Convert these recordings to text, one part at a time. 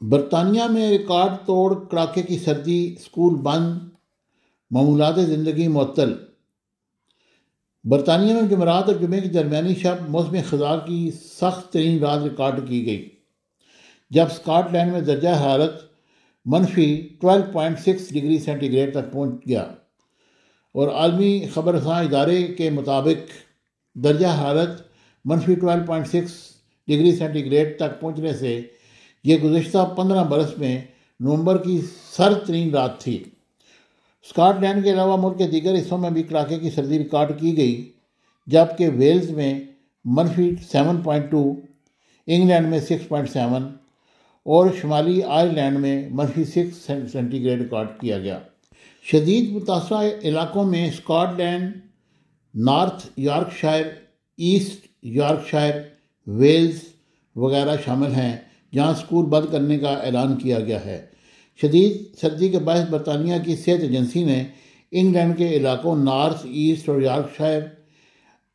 बरतानिया में रिकॉर्ड तोड़ कड़ाके की सर्दी, स्कूल बंद, मामूलात ज़िंदगी मुअत्तल। बरतानिया में जुमेरात और जुमे की दरमियानी शब मौसम ख़ज़ा की सख्त तरीन रात रिकॉर्ड की गई, जब स्कॉटलैंड में दर्जा हारत -12.6 डिग्री सेंटीग्रेड तक पहुँच गया और आलमी खबरसां इदारे के मुताबिक दर्जा हारत -12.6 डिग्री सेंटीग्रेड तक पहुँचने से ये गुज़िश्ता 15 बरस में नवंबर की सर्द तरीन रात थी। स्कॉटलैंड के अलावा मुल्क के दीगर हिस्सों में भी कड़ाके की सर्दी रिकॉर्ड की गई, जबकि वेल्स में -7.2, इंग्लैंड में 6.7 और शुमाली आयरलैंड में -6 सेंटीग्रेड रिकॉर्ड किया गया। शदीद मुतासरा इलाकों में Scotland, North Yorkshire, East Yorkshire, Wales वगैरह शामिल हैं, जहां स्कूल बंद करने का ऐलान किया गया है। शदीद सर्दी के बायस बरतानिया की सेहत एजेंसी ने इंग्लैंड के इलाकों नॉर्थ ईस्ट और यॉर्कशायर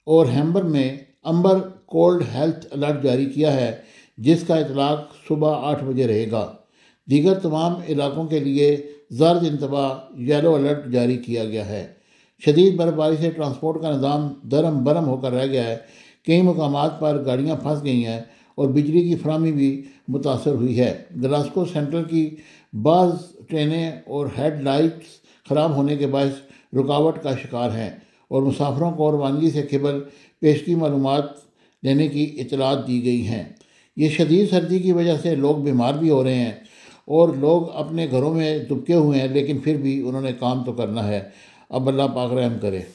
और हैम्बर में अम्बर कोल्ड हेल्थ अलर्ट जारी किया है, जिसका इतलाक सुबह 8 बजे रहेगा। दीगर तमाम इलाकों के लिए जर्द इंतबाह येलो अलर्ट जारी किया गया है। शदीद बर्फबारी से ट्रांसपोर्ट का निज़ाम दरम बरम होकर रह गया है। कई मकामात पर गाड़ियाँ फंस गई हैं और बिजली की फराहमी भी मुतासर हुई है। ग्लासगो सेंट्रल की बाज़ ट्रेनें और हेडलाइट्स ख़राब होने के बायस रुकावट का शिकार हैं और मुसाफिरों को रवानगी से क़बल पेशगी मालूमात लेने की इतलात दी गई हैं। ये शदीद सर्दी की वजह से लोग बीमार भी हो रहे हैं और लोग अपने घरों में दुबके हुए हैं, लेकिन फिर भी उन्होंने काम तो करना है। अब अल्लाह पाक रहम करे।